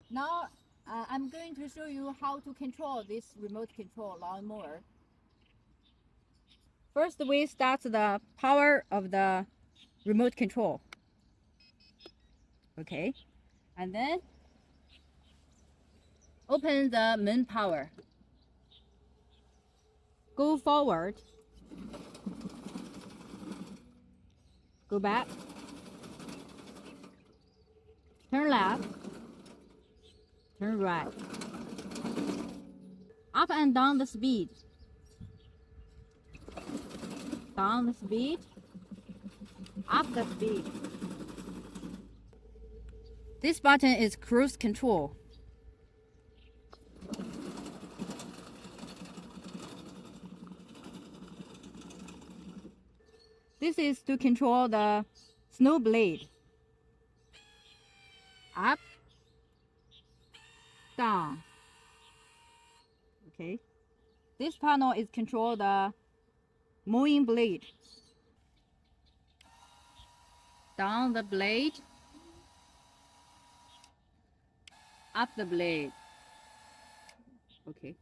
Now I'm going to show you how to control this remote control lawnmower. First, we start the power of the remote control. Okay, and then open the main power. Go forward. Go back. Turn left. Turn right. Up and down the speed. Down the speed. Up the speed. This button is cruise control. This is to control the snow blade. Up, down. Okay. This panel is control the mowing blade. Down the blade. Up the blade. Okay.